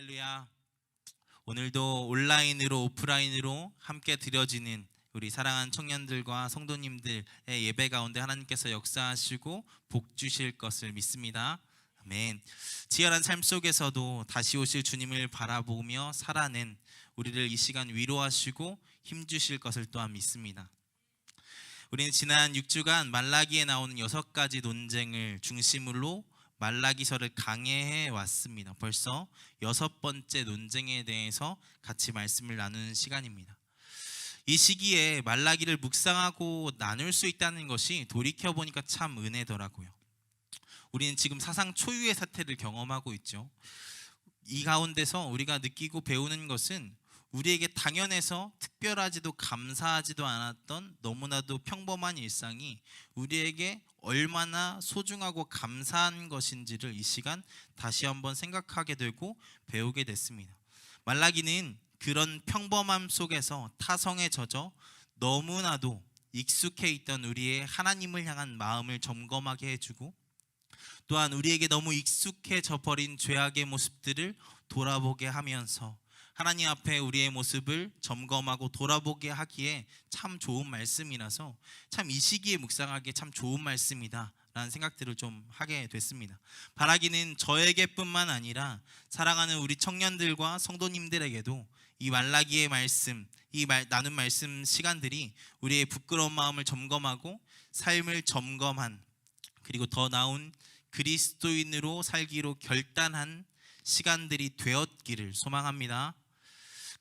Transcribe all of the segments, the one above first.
할렐루야. 오늘도 온라인으로 오프라인으로 함께 드려지는 우리 사랑하는 청년들과 성도님들의 예배 가운데 하나님께서 역사하시고 복 주실 것을 믿습니다. 아멘. 치열한 삶 속에서도 다시 오실 주님을 바라보며 살아낸 우리를 이 시간 위로하시고 힘 주실 것을 또한 믿습니다. 우리는 지난 6주간 말라기에 나오는 6가지 논쟁을 중심으로 말라기서를 강해해 왔습니다. 벌써 6번째 논쟁에 대해서 같이 말씀을 나누는 시간입니다. 이 시기에 말라기를 묵상하고 나눌 수 있다는 것이 돌이켜보니까 참 은혜더라고요. 우리는 지금 사상 초유의 사태를 경험하고 있죠. 이 가운데서 우리가 느끼고 배우는 것은 우리에게 당연해서 특별하지도 감사하지도 않았던 너무나도 평범한 일상이 우리에게 얼마나 소중하고 감사한 것인지를 이 시간 다시 한번 생각하게 되고 배우게 됐습니다. 말라기는 그런 평범함 속에서 타성에 젖어 너무나도 익숙해 있던 우리의 하나님을 향한 마음을 점검하게 해주고, 또한 우리에게 너무 익숙해져 버린 죄악의 모습들을 돌아보게 하면서 하나님 앞에 우리의 모습을 점검하고 돌아보게 하기에 참 좋은 말씀이라서 참 이 시기에 묵상하기에 참 좋은 말씀이다 라는 생각들을 좀 하게 됐습니다. 바라기는 저에게뿐만 아니라 사랑하는 우리 청년들과 성도님들에게도 이 말라기의 말씀, 나눈 말씀 시간들이 우리의 부끄러운 마음을 점검하고 삶을 점검한, 그리고 더 나은 그리스도인으로 살기로 결단한 시간들이 되었기를 소망합니다.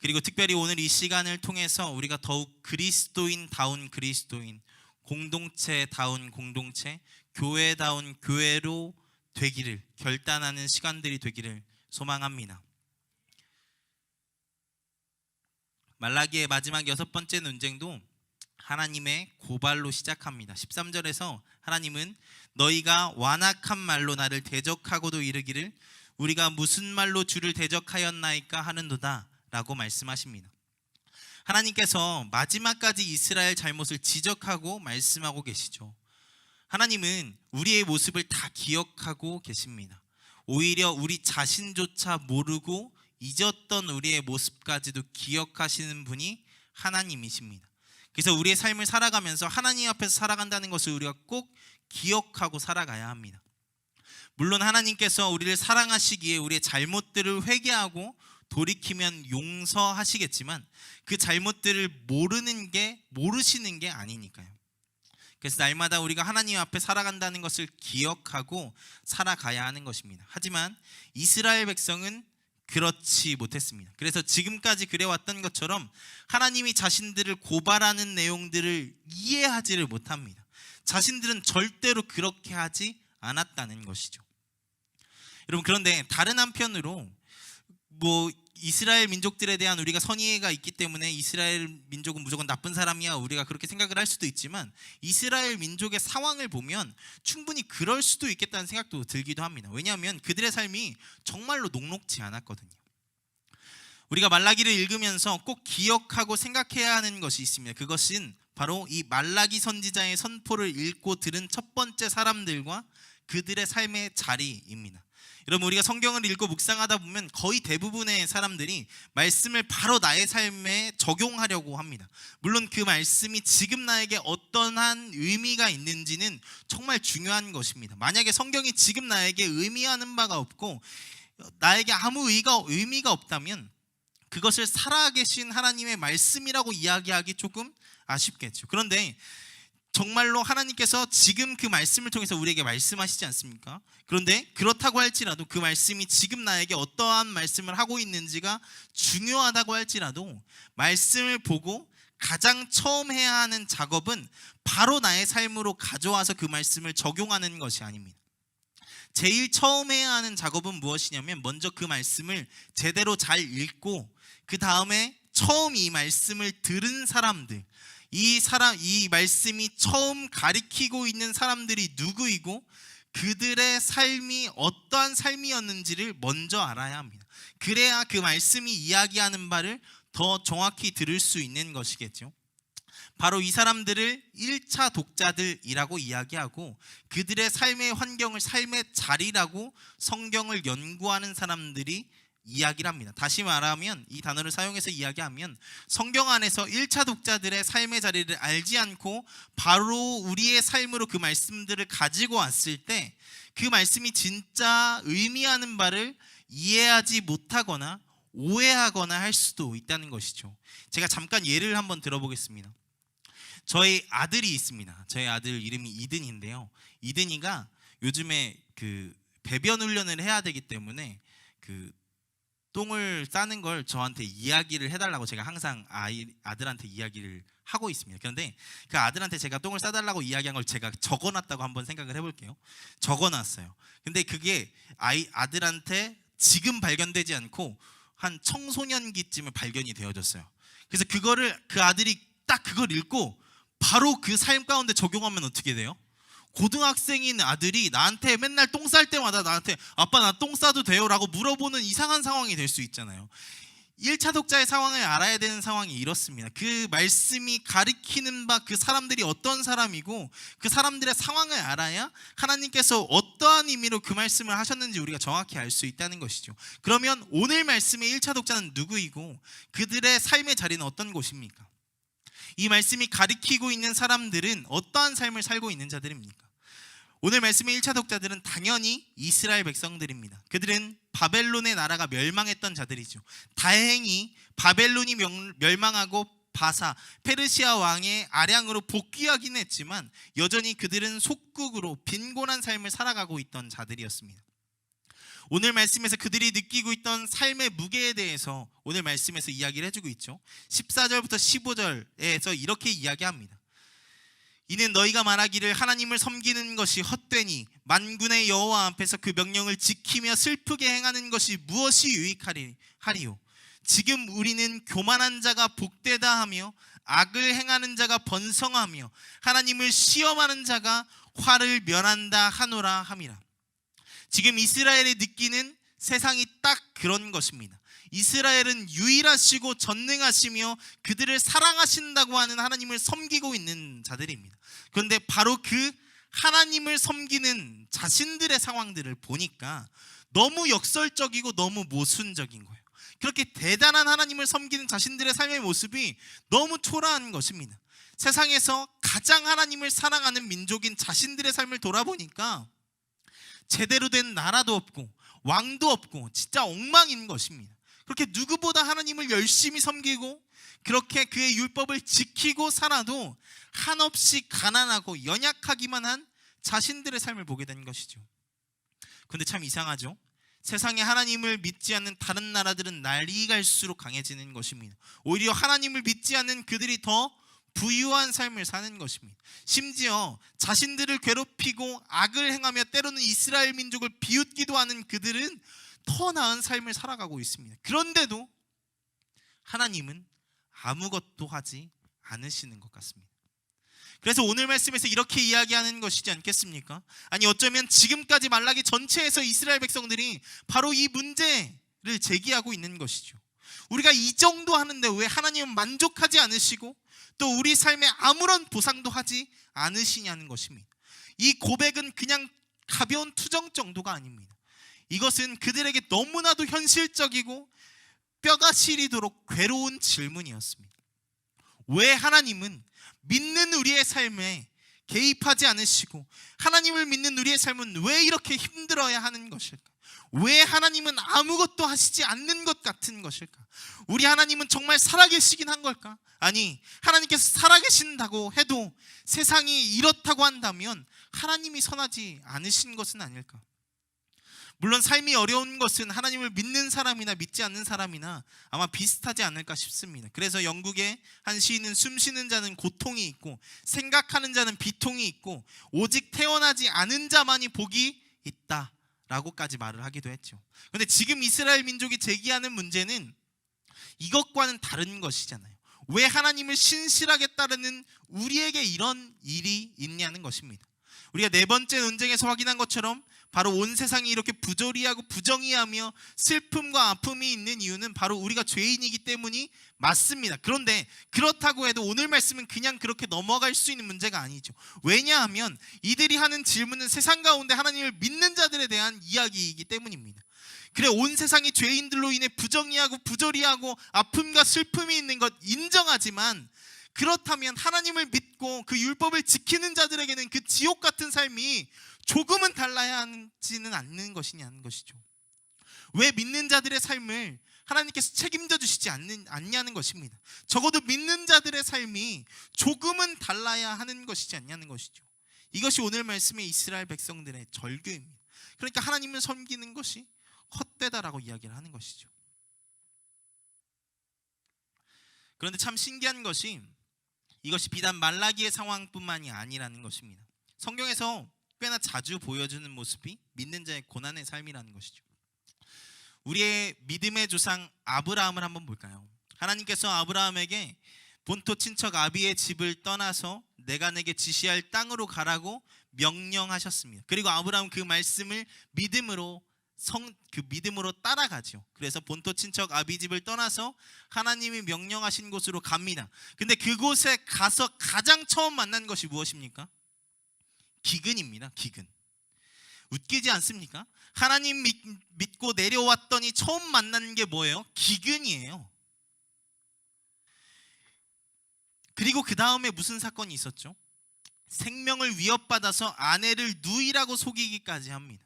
그리고 특별히 오늘 이 시간을 통해서 우리가 더욱 그리스도인다운 그리스도인, 공동체다운 공동체, 교회다운 교회로 되기를 결단하는 시간들이 되기를 소망합니다. 말라기의 마지막 6번째 논쟁도 하나님의 고발로 시작합니다. 13절에서 하나님은 너희가 완악한 말로 나를 대적하고도 이르기를 우리가 무슨 말로 주를 대적하였나이까 하는도다 라고 말씀하십니다. 하나님께서 마지막까지 이스라엘 잘못을 지적하고 말씀하고 계시죠. 하나님은 우리의 모습을 다 기억하고 계십니다. 오히려 우리 자신조차 모르고 잊었던 우리의 모습까지도 기억하시는 분이 하나님이십니다. 그래서 우리의 삶을 살아가면서 하나님 앞에서 살아간다는 것을 우리가 꼭 기억하고 살아가야 합니다. 물론 하나님께서 우리를 사랑하시기에 우리의 잘못들을 회개하고 돌이키면 용서하시겠지만 그 잘못들을 모르시는 게 아니니까요. 그래서 날마다 우리가 하나님 앞에 살아간다는 것을 기억하고 살아가야 하는 것입니다. 하지만 이스라엘 백성은 그렇지 못했습니다. 그래서 지금까지 그래왔던 것처럼 하나님이 자신들을 고발하는 내용들을 이해하지를 못합니다. 자신들은 절대로 그렇게 하지 않았다는 것이죠. 여러분, 그런데 다른 한편으로 이스라엘 민족들에 대한 우리가 선의가 있기 때문에 이스라엘 민족은 무조건 나쁜 사람이야, 우리가 그렇게 생각을 할 수도 있지만 이스라엘 민족의 상황을 보면 충분히 그럴 수도 있겠다는 생각도 들기도 합니다. 왜냐하면 그들의 삶이 정말로 녹록지 않았거든요. 우리가 말라기를 읽으면서 꼭 기억하고 생각해야 하는 것이 있습니다. 그것은 바로 이 말라기 선지자의 선포를 읽고 들은 첫 번째 사람들과 그들의 삶의 자리입니다. 여러분, 우리가 성경을 읽고 묵상하다 보면 거의 대부분의 사람들이 말씀을 바로 나의 삶에 적용하려고 합니다. 물론 그 말씀이 지금 나에게 어떠한 의미가 있는지는 정말 중요한 것입니다. 만약에 성경이 지금 나에게 의미하는 바가 없고 나에게 아무 의미가 없다면 그것을 살아계신 하나님의 말씀이라고 이야기하기 조금 아쉽겠죠. 그런데 정말로 하나님께서 지금 그 말씀을 통해서 우리에게 말씀하시지 않습니까? 그런데 그렇다고 할지라도 그 말씀이 지금 나에게 어떠한 말씀을 하고 있는지가 중요하다고 할지라도 말씀을 보고 가장 처음 해야 하는 작업은 바로 나의 삶으로 가져와서 그 말씀을 적용하는 것이 아닙니다. 제일 처음 해야 하는 작업은 무엇이냐면 먼저 그 말씀을 제대로 잘 읽고 그 다음에 처음 이 말씀을 들은 사람들, 이 말씀이 처음 가리키고 있는 사람들이 누구이고 그들의 삶이 어떠한 삶이었는지를 먼저 알아야 합니다. 그래야 그 말씀이 이야기하는 바를 더 정확히 들을 수 있는 것이겠죠. 바로 이 사람들을 1차 독자들이라고 이야기하고 그들의 삶의 환경을 삶의 자리라고 성경을 연구하는 사람들이 이야기를 합니다. 다시 말하면 이 단어를 사용해서 이야기하면 성경 안에서 1차 독자들의 삶의 자리를 알지 않고 바로 우리의 삶으로 그 말씀들을 가지고 왔을 때 그 말씀이 진짜 의미하는 바를 이해하지 못하거나 오해하거나 할 수도 있다는 것이죠. 제가 잠깐 예를 한번 들어보겠습니다. 저희 아들이 있습니다. 저희 아들 이름이 이든인데요. 이든이가 요즘에 그 배변 훈련을 해야 되기 때문에 그 똥을 싸는 걸 저한테 이야기를 해달라고 제가 항상 아들한테 이야기를 하고 있습니다. 그런데 그 아들한테 제가 똥을 싸달라고 이야기한 걸 제가 적어놨다고 한번 생각을 해볼게요. 적어놨어요. 근데 그게 아들한테 지금 발견되지 않고 한 청소년기쯤에 발견이 되어졌어요. 그래서 그거를 그 아들이 딱 그걸 읽고 바로 그 삶 가운데 적용하면 어떻게 돼요? 고등학생인 아들이 나한테 맨날 똥 쌀 때마다 나한테 아빠 나 똥 싸도 돼요? 라고 물어보는 이상한 상황이 될 수 있잖아요. 1차 독자의 상황을 알아야 되는 상황이 이렇습니다. 그 말씀이 가리키는 바 그 사람들이 어떤 사람이고 그 사람들의 상황을 알아야 하나님께서 어떠한 의미로 그 말씀을 하셨는지 우리가 정확히 알 수 있다는 것이죠. 그러면 오늘 말씀의 1차 독자는 누구이고 그들의 삶의 자리는 어떤 곳입니까? 이 말씀이 가리키고 있는 사람들은 어떠한 삶을 살고 있는 자들입니까? 오늘 말씀의 1차 독자들은 당연히 이스라엘 백성들입니다. 그들은 바벨론의 나라가 멸망했던 자들이죠. 다행히 바벨론이 멸망하고 바사, 페르시아 왕의 아량으로 복귀하긴 했지만 여전히 그들은 속국으로 빈곤한 삶을 살아가고 있던 자들이었습니다. 오늘 말씀에서 그들이 느끼고 있던 삶의 무게에 대해서 오늘 말씀에서 이야기를 해주고 있죠. 14절부터 15절에서 이렇게 이야기합니다. 이는 너희가 말하기를 하나님을 섬기는 것이 헛되니 만군의 여호와 앞에서 그 명령을 지키며 슬프게 행하는 것이 무엇이 유익하리요. 지금 우리는 교만한 자가 복되다 하며 악을 행하는 자가 번성하며 하나님을 시험하는 자가 화를 면한다 하노라 함이라. 지금 이스라엘이 느끼는 세상이 딱 그런 것입니다. 이스라엘은 유일하시고 전능하시며 그들을 사랑하신다고 하는 하나님을 섬기고 있는 자들입니다. 그런데 바로 그 하나님을 섬기는 자신들의 상황들을 보니까 너무 역설적이고 너무 모순적인 거예요. 그렇게 대단한 하나님을 섬기는 자신들의 삶의 모습이 너무 초라한 것입니다. 세상에서 가장 하나님을 사랑하는 민족인 자신들의 삶을 돌아보니까 제대로 된 나라도 없고 왕도 없고 진짜 엉망인 것입니다. 그렇게 누구보다 하나님을 열심히 섬기고 그렇게 그의 율법을 지키고 살아도 한없이 가난하고 연약하기만 한 자신들의 삶을 보게 된 것이죠. 그런데 참 이상하죠. 세상에 하나님을 믿지 않는 다른 나라들은 날이 갈수록 강해지는 것입니다. 오히려 하나님을 믿지 않는 그들이 더 부유한 삶을 사는 것입니다. 심지어 자신들을 괴롭히고 악을 행하며 때로는 이스라엘 민족을 비웃기도 하는 그들은 더 나은 삶을 살아가고 있습니다. 그런데도 하나님은 아무것도 하지 않으시는 것 같습니다. 그래서 오늘 말씀에서 이렇게 이야기하는 것이지 않겠습니까? 아니 어쩌면 지금까지 말라기 전체에서 이스라엘 백성들이 바로 이 문제를 제기하고 있는 것이죠. 우리가 이 정도 하는데 왜 하나님은 만족하지 않으시고 또 우리 삶에 아무런 보상도 하지 않으시냐는 것입니다. 이 고백은 그냥 가벼운 투정 정도가 아닙니다. 이것은 그들에게 너무나도 현실적이고 뼈가 시리도록 괴로운 질문이었습니다. 왜 하나님은 믿는 우리의 삶에 개입하지 않으시고 하나님을 믿는 우리의 삶은 왜 이렇게 힘들어야 하는 것일까? 왜 하나님은 아무것도 하시지 않는 것 같은 것일까? 우리 하나님은 정말 살아계시긴 한 걸까? 아니 하나님께서 살아계신다고 해도 세상이 이렇다고 한다면 하나님이 선하지 않으신 것은 아닐까? 물론 삶이 어려운 것은 하나님을 믿는 사람이나 믿지 않는 사람이나 아마 비슷하지 않을까 싶습니다. 그래서 영국의 한 시인은 숨 쉬는 자는 고통이 있고 생각하는 자는 비통이 있고 오직 태어나지 않은 자만이 복이 있다 라고까지 말을 하기도 했죠. 그런데 지금 이스라엘 민족이 제기하는 문제는 이것과는 다른 것이잖아요. 왜 하나님을 신실하게 따르는 우리에게 이런 일이 있냐는 것입니다. 우리가 네 번째 논쟁에서 확인한 것처럼 바로 온 세상이 이렇게 부조리하고 부정의하며 슬픔과 아픔이 있는 이유는 바로 우리가 죄인이기 때문이 맞습니다. 그런데 그렇다고 해도 오늘 말씀은 그냥 그렇게 넘어갈 수 있는 문제가 아니죠. 왜냐하면 이들이 하는 질문은 세상 가운데 하나님을 믿는 자들에 대한 이야기이기 때문입니다. 그래, 온 세상이 죄인들로 인해 부정의하고 부조리하고 아픔과 슬픔이 있는 것 인정하지만, 그렇다면 하나님을 믿고 그 율법을 지키는 자들에게는 그 지옥 같은 삶이 조금은 달라야 하지는 않는 것이냐는 것이죠. 왜 믿는 자들의 삶을 하나님께서 책임져 주시지 않냐는 것입니다. 적어도 믿는 자들의 삶이 조금은 달라야 하는 것이지 않냐는 것이죠. 이것이 오늘 말씀의 이스라엘 백성들의 절규입니다. 그러니까 하나님을 섬기는 것이 헛되다라고 이야기를 하는 것이죠. 그런데 참 신기한 것이, 이것이 비단 말라기의 상황뿐만이 아니라는 것입니다. 성경에서 꽤나 자주 보여주는 모습이 믿는 자의 고난의 삶이라는 것이죠. 우리의 믿음의 조상 아브라함을 한번 볼까요? 하나님께서 아브라함에게 본토 친척 아비의 집을 떠나서 내가 내게 지시할 땅으로 가라고 명령하셨습니다. 그리고 아브라함은 그 말씀을 믿음으로 따라가죠. 그래서 본토 친척 아비 집을 떠나서 하나님이 명령하신 곳으로 갑니다. 근데 그곳에 가서 가장 처음 만난 것이 무엇입니까? 기근입니다. 기근. 웃기지 않습니까? 하나님 믿고 내려왔더니 처음 만나는 게 뭐예요? 기근이에요. 그리고 그 다음에 무슨 사건이 있었죠? 생명을 위협받아서 아내를 누이라고 속이기까지 합니다.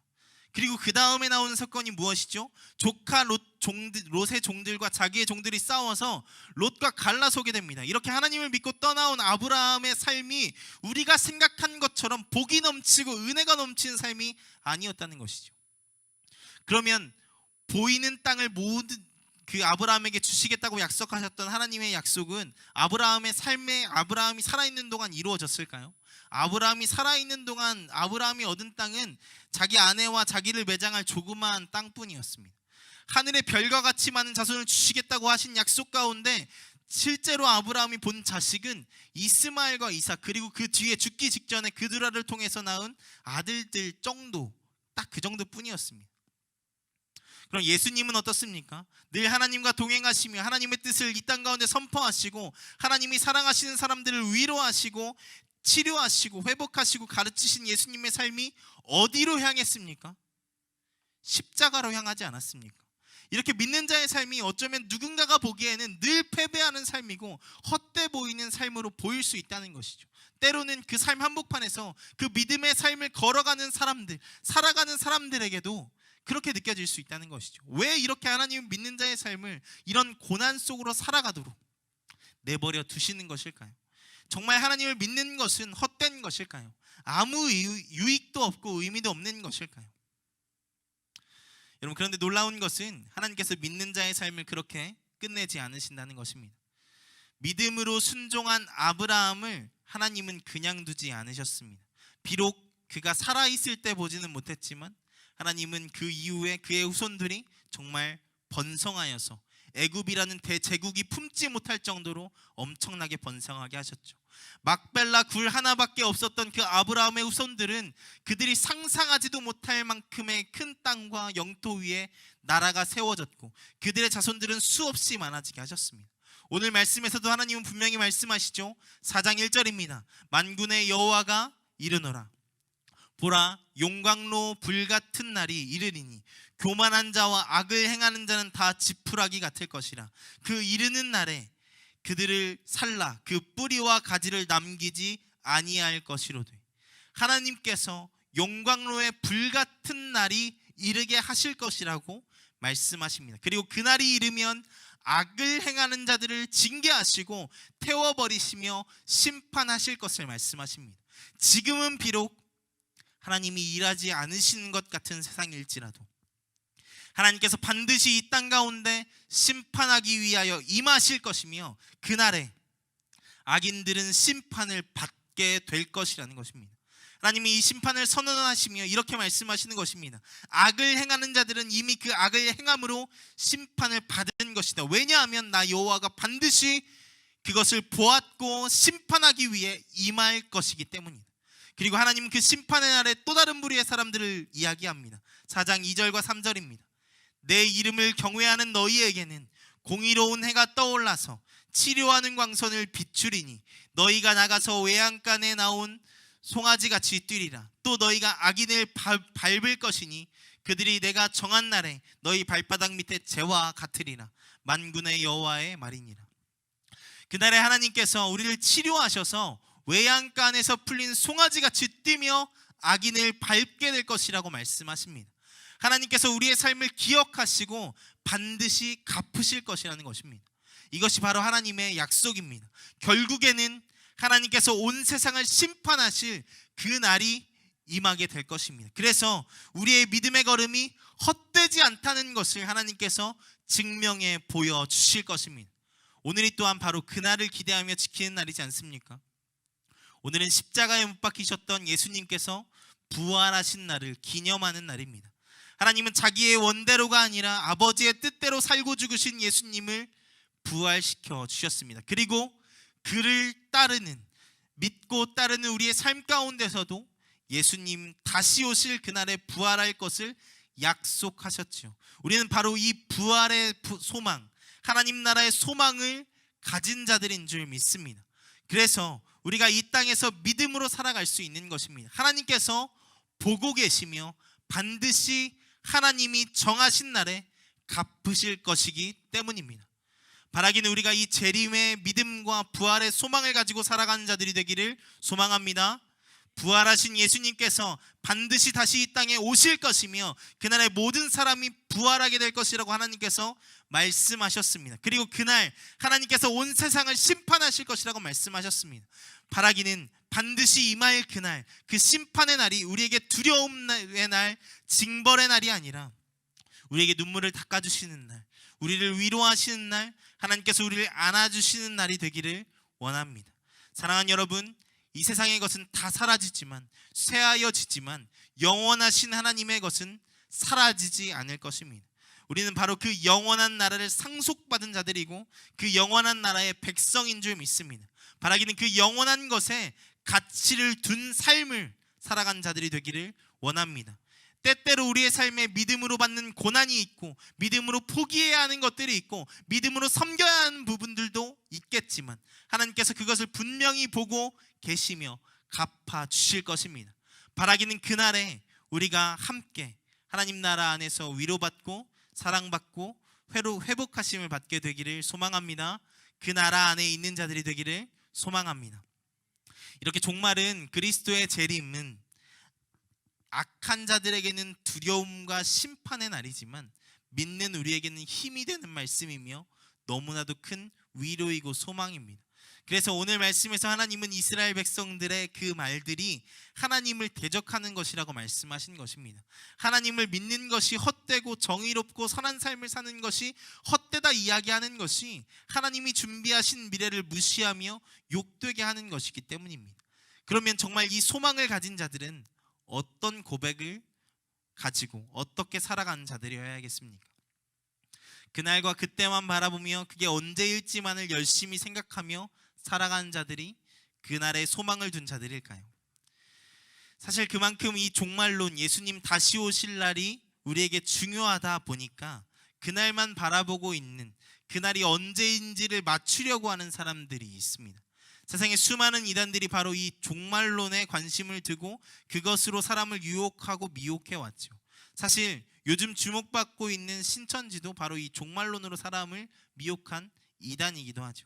그리고 그 다음에 나오는 사건이 무엇이죠? 조카 롯의 종들과 자기의 종들이 싸워서 롯과 갈라서게 됩니다. 이렇게 하나님을 믿고 떠나온 아브라함의 삶이 우리가 생각한 것처럼 복이 넘치고 은혜가 넘치는 삶이 아니었다는 것이죠. 그러면 보이는 땅을 모두 그 아브라함에게 주시겠다고 약속하셨던 하나님의 약속은 아브라함의 삶에 아브라함이 살아있는 동안 이루어졌을까요? 아브라함이 살아있는 동안 아브라함이 얻은 땅은 자기 아내와 자기를 매장할 조그마한 땅뿐이었습니다. 하늘의 별과 같이 많은 자손을 주시겠다고 하신 약속 가운데 실제로 아브라함이 본 자식은 이스마엘과 이삭, 그리고 그 뒤에 죽기 직전에 그두라를 통해서 낳은 아들들 정도, 딱 그 정도뿐이었습니다. 그럼 예수님은 어떻습니까? 늘 하나님과 동행하시며 하나님의 뜻을 이 땅 가운데 선포하시고 하나님이 사랑하시는 사람들을 위로하시고 치료하시고 회복하시고 가르치신 예수님의 삶이 어디로 향했습니까? 십자가로 향하지 않았습니까? 이렇게 믿는 자의 삶이 어쩌면 누군가가 보기에는 늘 패배하는 삶이고 헛돼 보이는 삶으로 보일 수 있다는 것이죠. 때로는 그 삶 한복판에서 그 믿음의 삶을 걸어가는 사람들, 살아가는 사람들에게도 그렇게 느껴질 수 있다는 것이죠. 왜 이렇게 하나님 믿는 자의 삶을 이런 고난 속으로 살아가도록 내버려 두시는 것일까요? 정말 하나님을 믿는 것은 헛된 것일까요? 아무 유익도 없고 의미도 없는 것일까요? 여러분, 그런데 놀라운 것은 하나님께서 믿는 자의 삶을 그렇게 끝내지 않으신다는 것입니다. 믿음으로 순종한 아브라함을 하나님은 그냥 두지 않으셨습니다. 비록 그가 살아있을 때 보지는 못했지만 하나님은 그 이후에 그의 후손들이 정말 번성하여서 애굽이라는 대제국이 품지 못할 정도로 엄청나게 번성하게 하셨죠. 막벨라 굴 하나밖에 없었던 그 아브라함의 후손들은 그들이 상상하지도 못할 만큼의 큰 땅과 영토 위에 나라가 세워졌고 그들의 자손들은 수없이 많아지게 하셨습니다. 오늘 말씀에서도 하나님은 분명히 말씀하시죠. 4장 1절입니다. 만군의 여호와가 이르노라. 보라, 용광로 불같은 날이 이르리니 교만한 자와 악을 행하는 자는 다 지푸라기 같을 것이라. 그 이르는 날에 그들을 살라 그 뿌리와 가지를 남기지 아니할 것이로되. 하나님께서 용광로의 불같은 날이 이르게 하실 것이라고 말씀하십니다. 그리고 그날이 이르면 악을 행하는 자들을 징계하시고 태워버리시며 심판하실 것을 말씀하십니다. 지금은 비록 하나님이 일하지 않으시는 것 같은 세상일지라도 하나님께서 반드시 이 땅 가운데 심판하기 위하여 임하실 것이며 그날에 악인들은 심판을 받게 될 것이라는 것입니다. 하나님이 이 심판을 선언하시며 이렇게 말씀하시는 것입니다. 악을 행하는 자들은 이미 그 악을 행함으로 심판을 받은 것이다. 왜냐하면 나 여호와가 반드시 그것을 보았고 심판하기 위해 임할 것이기 때문이다. 그리고 하나님은 그 심판의 날에 또 다른 부류의 사람들을 이야기합니다. 4장 2절과 3절입니다. 내 이름을 경외하는 너희에게는 공의로운 해가 떠올라서 치료하는 광선을 비추리니 너희가 나가서 외양간에 나온 송아지같이 뛰리라. 또 너희가 악인을 밟을 것이니 그들이 내가 정한 날에 너희 발바닥 밑에 재와 같으리라. 만군의 여호와의 말이니라. 그날에 하나님께서 우리를 치료하셔서 외양간에서 풀린 송아지같이 뛰며 악인을 밟게 될 것이라고 말씀하십니다. 하나님께서 우리의 삶을 기억하시고 반드시 갚으실 것이라는 것입니다. 이것이 바로 하나님의 약속입니다. 결국에는 하나님께서 온 세상을 심판하실 그 날이 임하게 될 것입니다. 그래서 우리의 믿음의 걸음이 헛되지 않다는 것을 하나님께서 증명해 보여주실 것입니다. 오늘이 또한 바로 그날을 기대하며 지키는 날이지 않습니까? 오늘은 십자가에 못 박히셨던 예수님께서 부활하신 날을 기념하는 날입니다. 하나님은 자기의 원대로가 아니라 아버지의 뜻대로 살고 죽으신 예수님을 부활시켜 주셨습니다. 그리고 그를 따르는, 믿고 따르는 우리의 삶 가운데서도 예수님 다시 오실 그날에 부활할 것을 약속하셨죠. 우리는 바로 이 부활의 소망, 하나님 나라의 소망을 가진 자들인 줄 믿습니다. 그래서 우리가 이 땅에서 믿음으로 살아갈 수 있는 것입니다. 하나님께서 보고 계시며 반드시 하나님이 정하신 날에 갚으실 것이기 때문입니다. 바라기는 우리가 이 재림의 믿음과 부활의 소망을 가지고 살아가는 자들이 되기를 소망합니다. 부활하신 예수님께서 반드시 다시 이 땅에 오실 것이며 그날에 모든 사람이 부활하게 될 것이라고 하나님께서 말씀하셨습니다. 그리고 그날 하나님께서 온 세상을 심판하실 것이라고 말씀하셨습니다. 바라기는 반드시 임할 그날, 그 심판의 날이 우리에게 두려움의 날, 징벌의 날이 아니라 우리에게 눈물을 닦아주시는 날, 우리를 위로하시는 날, 하나님께서 우리를 안아주시는 날이 되기를 원합니다. 사랑하는 여러분, 이 세상의 것은 다 사라지지만, 쇠하여지지만 영원하신 하나님의 것은 사라지지 않을 것입니다. 우리는 바로 그 영원한 나라를 상속받은 자들이고 그 영원한 나라의 백성인 줄 믿습니다. 바라기는 그 영원한 것에 가치를 둔 삶을 살아간 자들이 되기를 원합니다. 때때로 우리의 삶에 믿음으로 받는 고난이 있고 믿음으로 포기해야 하는 것들이 있고 믿음으로 섬겨야 하는 부분들도 있겠지만 하나님께서 그것을 분명히 보고 계시며 갚아주실 것입니다. 바라기는 그날에 우리가 함께 하나님 나라 안에서 위로받고 사랑받고 회복하심을 받게 되기를 소망합니다. 그 나라 안에 있는 자들이 되기를 소망합니다. 이렇게 종말은 그리스도의 재림은 악한 자들에게는 두려움과 심판의 날이지만 믿는 우리에게는 힘이 되는 말씀이며 너무나도 큰 위로이고 소망입니다. 그래서 오늘 말씀에서 하나님은 이스라엘 백성들의 그 말들이 하나님을 대적하는 것이라고 말씀하신 것입니다. 하나님을 믿는 것이 헛되고 정의롭고 선한 삶을 사는 것이 헛되다 이야기하는 것이 하나님이 준비하신 미래를 무시하며 욕되게 하는 것이기 때문입니다. 그러면 정말 이 소망을 가진 자들은 어떤 고백을 가지고 어떻게 살아가는 자들이어야겠습니까? 그날과 그때만 바라보며 그게 언제일지만을 열심히 생각하며 살아가는 자들이 그날의 소망을 둔 자들일까요? 사실 그만큼 이 종말론, 예수님 다시 오실 날이 우리에게 중요하다 보니까 그날만 바라보고 있는, 그날이 언제인지를 맞추려고 하는 사람들이 있습니다. 세상에 수많은 이단들이 바로 이 종말론에 관심을 두고 그것으로 사람을 유혹하고 미혹해왔죠. 사실 요즘 주목받고 있는 신천지도 바로 이 종말론으로 사람을 미혹한 이단이기도 하죠.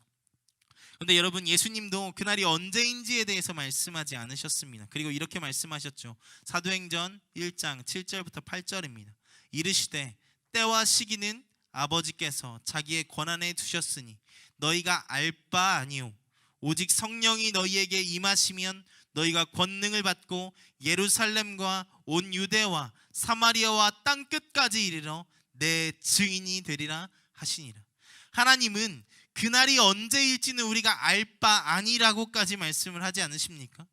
그런데 여러분, 예수님도 그날이 언제인지에 대해서 말씀하지 않으셨습니다. 그리고 이렇게 말씀하셨죠. 사도행전 1장 7절부터 8절입니다. 이르시되 때와 시기는 아버지께서 자기의 권한에 두셨으니 너희가 알 바 아니오. 오직 성령이 너희에게 임하시면 너희가 권능을 받고 예루살렘과 온 유대와 사마리아와 땅 끝까지 이르러 내 증인이 되리라 하시니라. 하나님은 그날이 언제일지는 우리가 알 바 아니라고까지 말씀을 하지 않으십니까?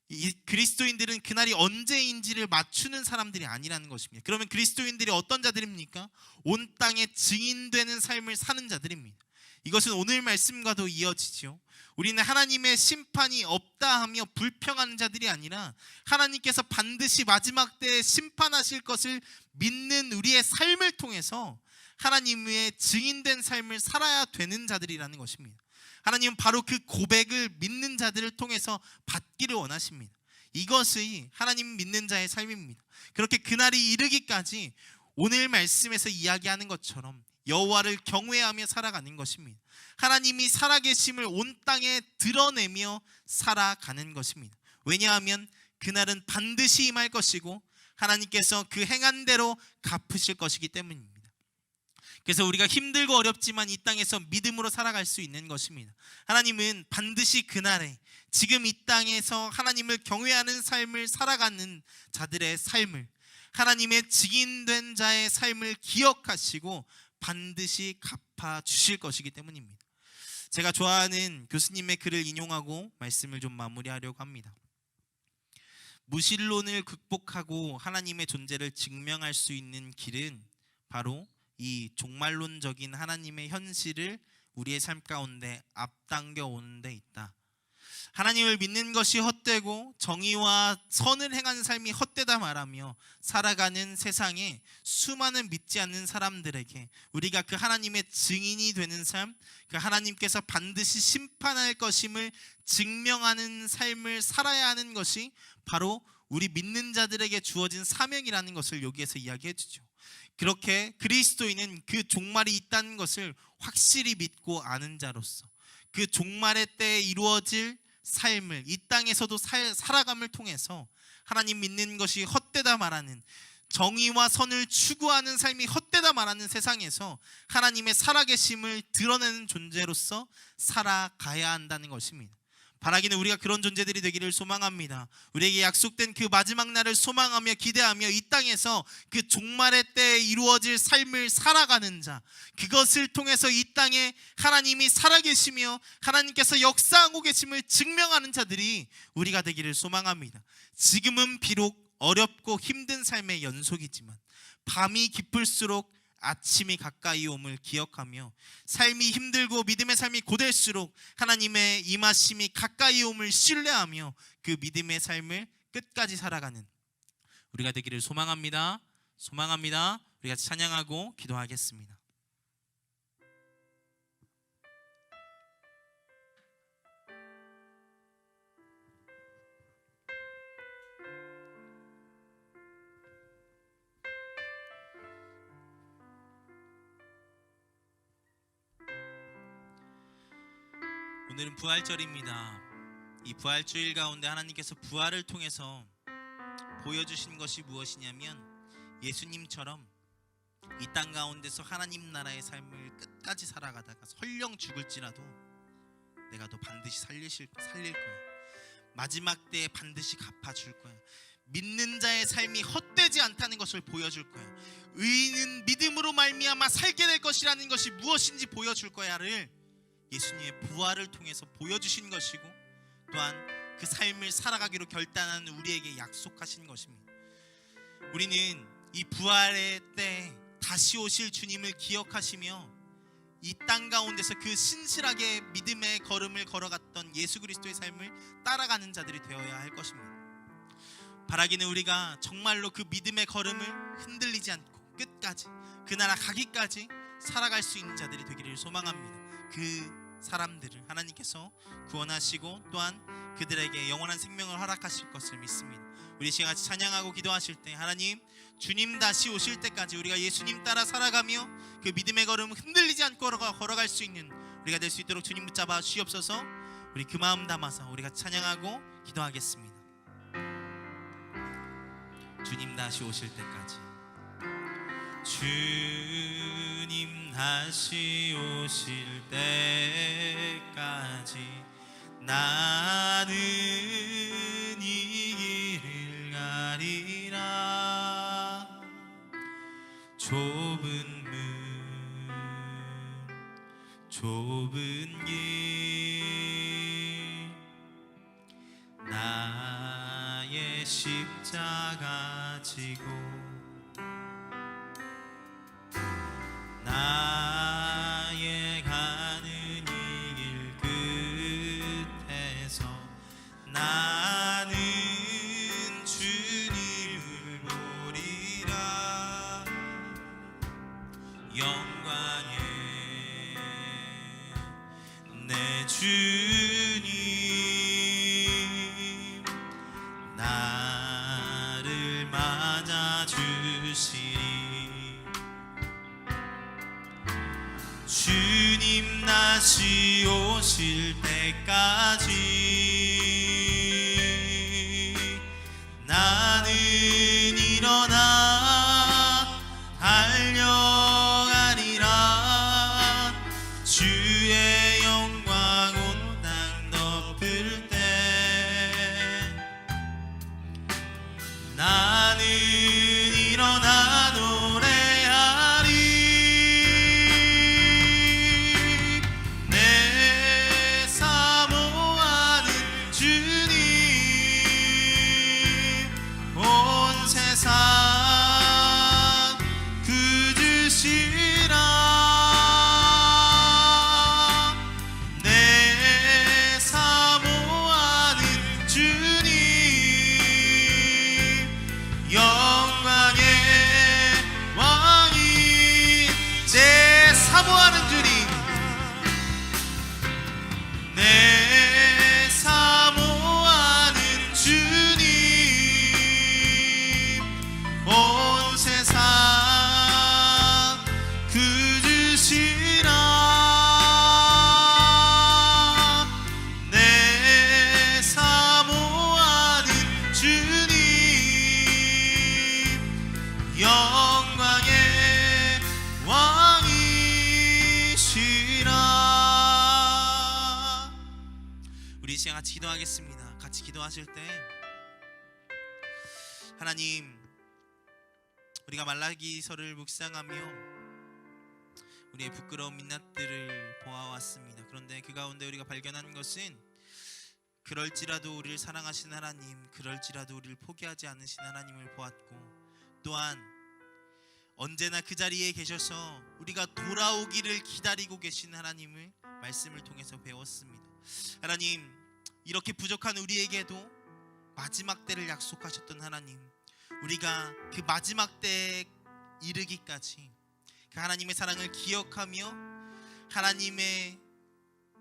이 그리스도인들은 그날이 언제인지를 맞추는 사람들이 아니라는 것입니다. 그러면 그리스도인들이 어떤 자들입니까? 온 땅에 증인되는 삶을 사는 자들입니다. 이것은 오늘 말씀과도 이어지죠. 우리는 하나님의 심판이 없다 하며 불평하는 자들이 아니라 하나님께서 반드시 마지막 때에 심판하실 것을 믿는 우리의 삶을 통해서 하나님의 증인된 삶을 살아야 되는 자들이라는 것입니다. 하나님은 바로 그 고백을 믿는 자들을 통해서 받기를 원하십니다. 이것이 하나님 믿는 자의 삶입니다. 그렇게 그날이 이르기까지 오늘 말씀에서 이야기하는 것처럼 여호와를 경외하며 살아가는 것입니다. 하나님이 살아계심을 온 땅에 드러내며 살아가는 것입니다. 왜냐하면 그날은 반드시 임할 것이고 하나님께서 그 행한 대로 갚으실 것이기 때문입니다. 그래서 우리가 힘들고 어렵지만 이 땅에서 믿음으로 살아갈 수 있는 것입니다. 하나님은 반드시 그날에 지금 이 땅에서 하나님을 경외하는 삶을 살아가는 자들의 삶을, 하나님의 증인된 자의 삶을 기억하시고 반드시 갚아주실 것이기 때문입니다. 제가 좋아하는 교수님의 글을 인용하고 말씀을 좀 마무리하려고 합니다. 무신론을 극복하고 하나님의 존재를 증명할 수 있는 길은 바로 이 종말론적인 하나님의 현실을 우리의 삶 가운데 앞당겨 오는 데 있다. 하나님을 믿는 것이 헛되고 정의와 선을 행하는 삶이 헛되다 말하며 살아가는 세상에 수많은 믿지 않는 사람들에게 우리가 그 하나님의 증인이 되는 삶, 그 하나님께서 반드시 심판할 것임을 증명하는 삶을 살아야 하는 것이 바로 우리 믿는 자들에게 주어진 사명이라는 것을 여기에서 이야기해 주죠. 그렇게 그리스도인은 그 종말이 있다는 것을 확실히 믿고 아는 자로서 그 종말의 때에 이루어질 삶을 이 땅에서도 살아감을 통해서 하나님 믿는 것이 헛되다 말하는, 정의와 선을 추구하는 삶이 헛되다 말하는 세상에서 하나님의 살아계심을 드러내는 존재로서 살아가야 한다는 것입니다. 바라기는 우리가 그런 존재들이 되기를 소망합니다. 우리에게 약속된 그 마지막 날을 소망하며 기대하며 이 땅에서 그 종말의 때에 이루어질 삶을 살아가는 자, 그것을 통해서 이 땅에 하나님이 살아계시며 하나님께서 역사하고 계심을 증명하는 자들이 우리가 되기를 소망합니다. 지금은 비록 어렵고 힘든 삶의 연속이지만 밤이 깊을수록 아침이 가까이 옴을 기억하며 삶이 힘들고 믿음의 삶이 고될수록 하나님의 임하심이 가까이 옴을 신뢰하며 그 믿음의 삶을 끝까지 살아가는 우리가 되기를 소망합니다. 소망합니다. 우리 같이 찬양하고 기도하겠습니다. 오늘은 부활절입니다. 이 부활주일 가운데 하나님께서 부활을 통해서 보여주신 것이 무엇이냐면 예수님처럼 이 땅 가운데서 하나님 나라의 삶을 끝까지 살아가다가 설령 죽을지라도 내가 너 반드시 살릴 거야. 마지막 때에 반드시 갚아줄 거야. 믿는 자의 삶이 헛되지 않다는 것을 보여줄 거야. 의인은 믿음으로 말미암아 살게 될 것이라는 것이 무엇인지 보여줄 거야를 예수님의 부활을 통해서 보여주신 것이고 또한 그 삶을 살아가기로 결단한 우리에게 약속하신 것입니다. 우리는 이 부활의 때 다시 오실 주님을 기억하시며 이 땅 가운데서 그 신실하게 믿음의 걸음을 걸어갔던 예수 그리스도의 삶을 따라가는 자들이 되어야 할 것입니다. 바라기는 우리가 정말로 그 믿음의 걸음을 흔들리지 않고 끝까지 그 나라 가기까지 살아갈 수 있는 자들이 되기를 소망합니다. 그 사람들을 하나님께서 구원하시고 또한 그들에게 영원한 생명을 허락하실 것을 믿습니다. 우리 시간 같이 찬양하고 기도하실 때 하나님 주님 다시 오실 때까지 우리가 예수님 따라 살아가며 그 믿음의 걸음 흔들리지 않고 걸어갈 수 있는 우리가 될 수 있도록 주님 붙잡아 주시옵소서. 우리 그 마음 담아서 우리가 찬양하고 기도하겠습니다. 주님 다시 오실 때까지, 주님 다시 오실 때까지 나는 이 길을 가리라. 좁은 문 좁은 길 나의 십자가 지고 나의 가는 이 길 끝에서 나는 주님을 보리라. 영광의 내 주님 나 주님 다시 오실 때까지 나는 일어나 달려가리라. 주의 영광 온 땅 덮을 때 나는 일어나 노래하리. 내 사모하는 주님 온 세상 구주시라. 내 사모하는 주님 영광의 왕이 내 사모하는 주님 내 사모하는 주님 온 세상 구주시라. 내 사모하는 주님 영광의 왕이시라. 우리 이 시간 같이 기도하겠습니다. 같이 기도하실 때 하나님, 우리가 말라기서를 묵상하며 우리의 부끄러운 민낯들을 보아왔습니다. 그런데 그 가운데 우리가 발견한 것은 그럴지라도 우리를 사랑하신 하나님, 그럴지라도 우리를 포기하지 않으신 하나님을 보았고, 또한 언제나 그 자리에 계셔서 우리가 돌아오기를 기다리고 계신 하나님을 말씀을 통해서 배웠습니다. 하나님, 이렇게 부족한 우리에게도 마지막 때를 약속하셨던 하나님, 우리가 그 마지막 때에 이르기까지 그 하나님의 사랑을 기억하며 하나님의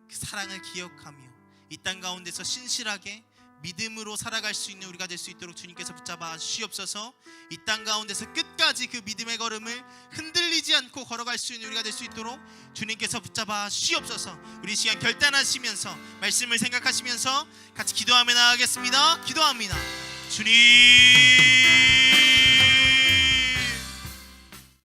그 사랑을 기억하며 이 땅 가운데서 신실하게 믿음으로 살아갈 수 있는 우리가 될 수 있도록 주님께서 붙잡아 주시옵소서. 이 땅 가운데서 끝까지 그 믿음의 걸음을 흔들리지 않고 걸어갈 수 있는 우리가 될 수 있도록 주님께서 붙잡아 주시옵소서. 우리 시간 결단하시면서 말씀을 생각하시면서 같이 기도하며 나가겠습니다. 기도합니다. 주님